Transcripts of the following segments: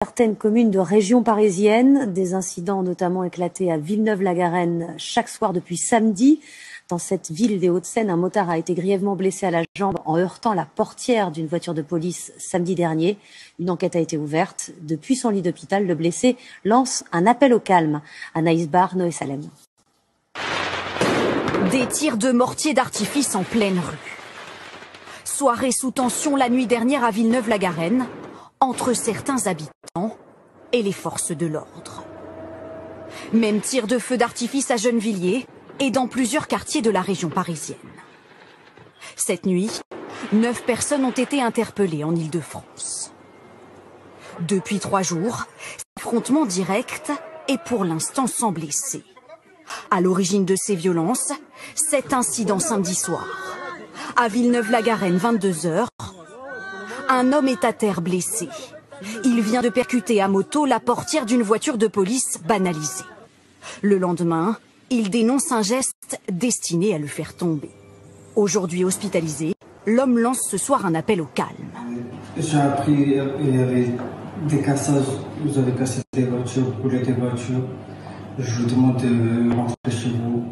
Certaines communes de région parisienne, des incidents notamment éclatés à Villeneuve-la-Garenne chaque soir depuis samedi. Dans cette ville des Hauts-de-Seine, un motard a été grièvement blessé à la jambe en heurtant la portière d'une voiture de police samedi dernier. Une enquête a été ouverte. Depuis son lit d'hôpital, le blessé lance un appel au calme. Anaïs Barr, Noé Salem. Des tirs de mortier d'artifice en pleine rue. Soirée sous tension la nuit dernière à Villeneuve-la-Garenne, entre certains habitants et les forces de l'ordre. Même tir de feu d'artifice à Gennevilliers et dans plusieurs quartiers de la région parisienne. Cette nuit, 9 personnes ont été interpellées en Île-de-France. Depuis 3 jours, affrontement direct et pour l'instant sans blessés. À l'origine de ces violences, cet incident samedi soir. À Villeneuve-la-Garenne, 22 h, un homme est à terre blessé. Il vient de percuter à moto la portière d'une voiture de police banalisée. Le lendemain, il dénonce un geste destiné à le faire tomber. Aujourd'hui hospitalisé, l'homme lance ce soir un appel au calme. J'ai appris qu'il y avait des cassages, vous avez cassé des voitures, brûlé des voitures. Je vous demande de rentrer chez vous,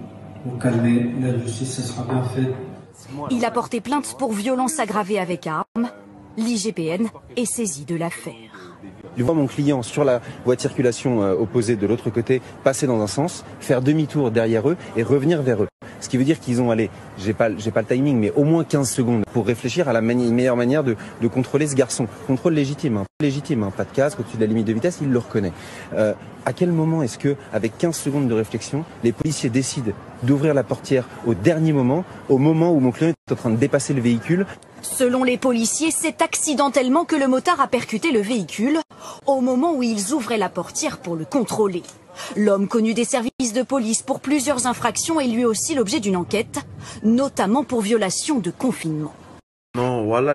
vous calmer, la justice, ce sera bien fait. Il a porté plainte pour violence aggravée avec arme. L'IGPN est saisi de l'affaire. Je vois mon client sur la voie de circulation opposée de l'autre côté passer dans un sens, faire demi-tour derrière eux et revenir vers eux. Ce qui veut dire qu'ils ont allé, j'ai pas le timing, mais au moins 15 secondes pour réfléchir à la meilleure manière de contrôler ce garçon. Contrôle légitime, pas de casque au-dessus de la limite de vitesse, il le reconnaît. À quel moment est-ce que, avec 15 secondes de réflexion, les policiers décident d'ouvrir la portière au dernier moment, au moment où mon client est en train de dépasser le véhicule? Selon les policiers, c'est accidentellement que le motard a percuté le véhicule au moment où ils ouvraient la portière pour le contrôler. L'homme connu des services de police pour plusieurs infractions est lui aussi l'objet d'une enquête, notamment pour violation de confinement. Non, voilà.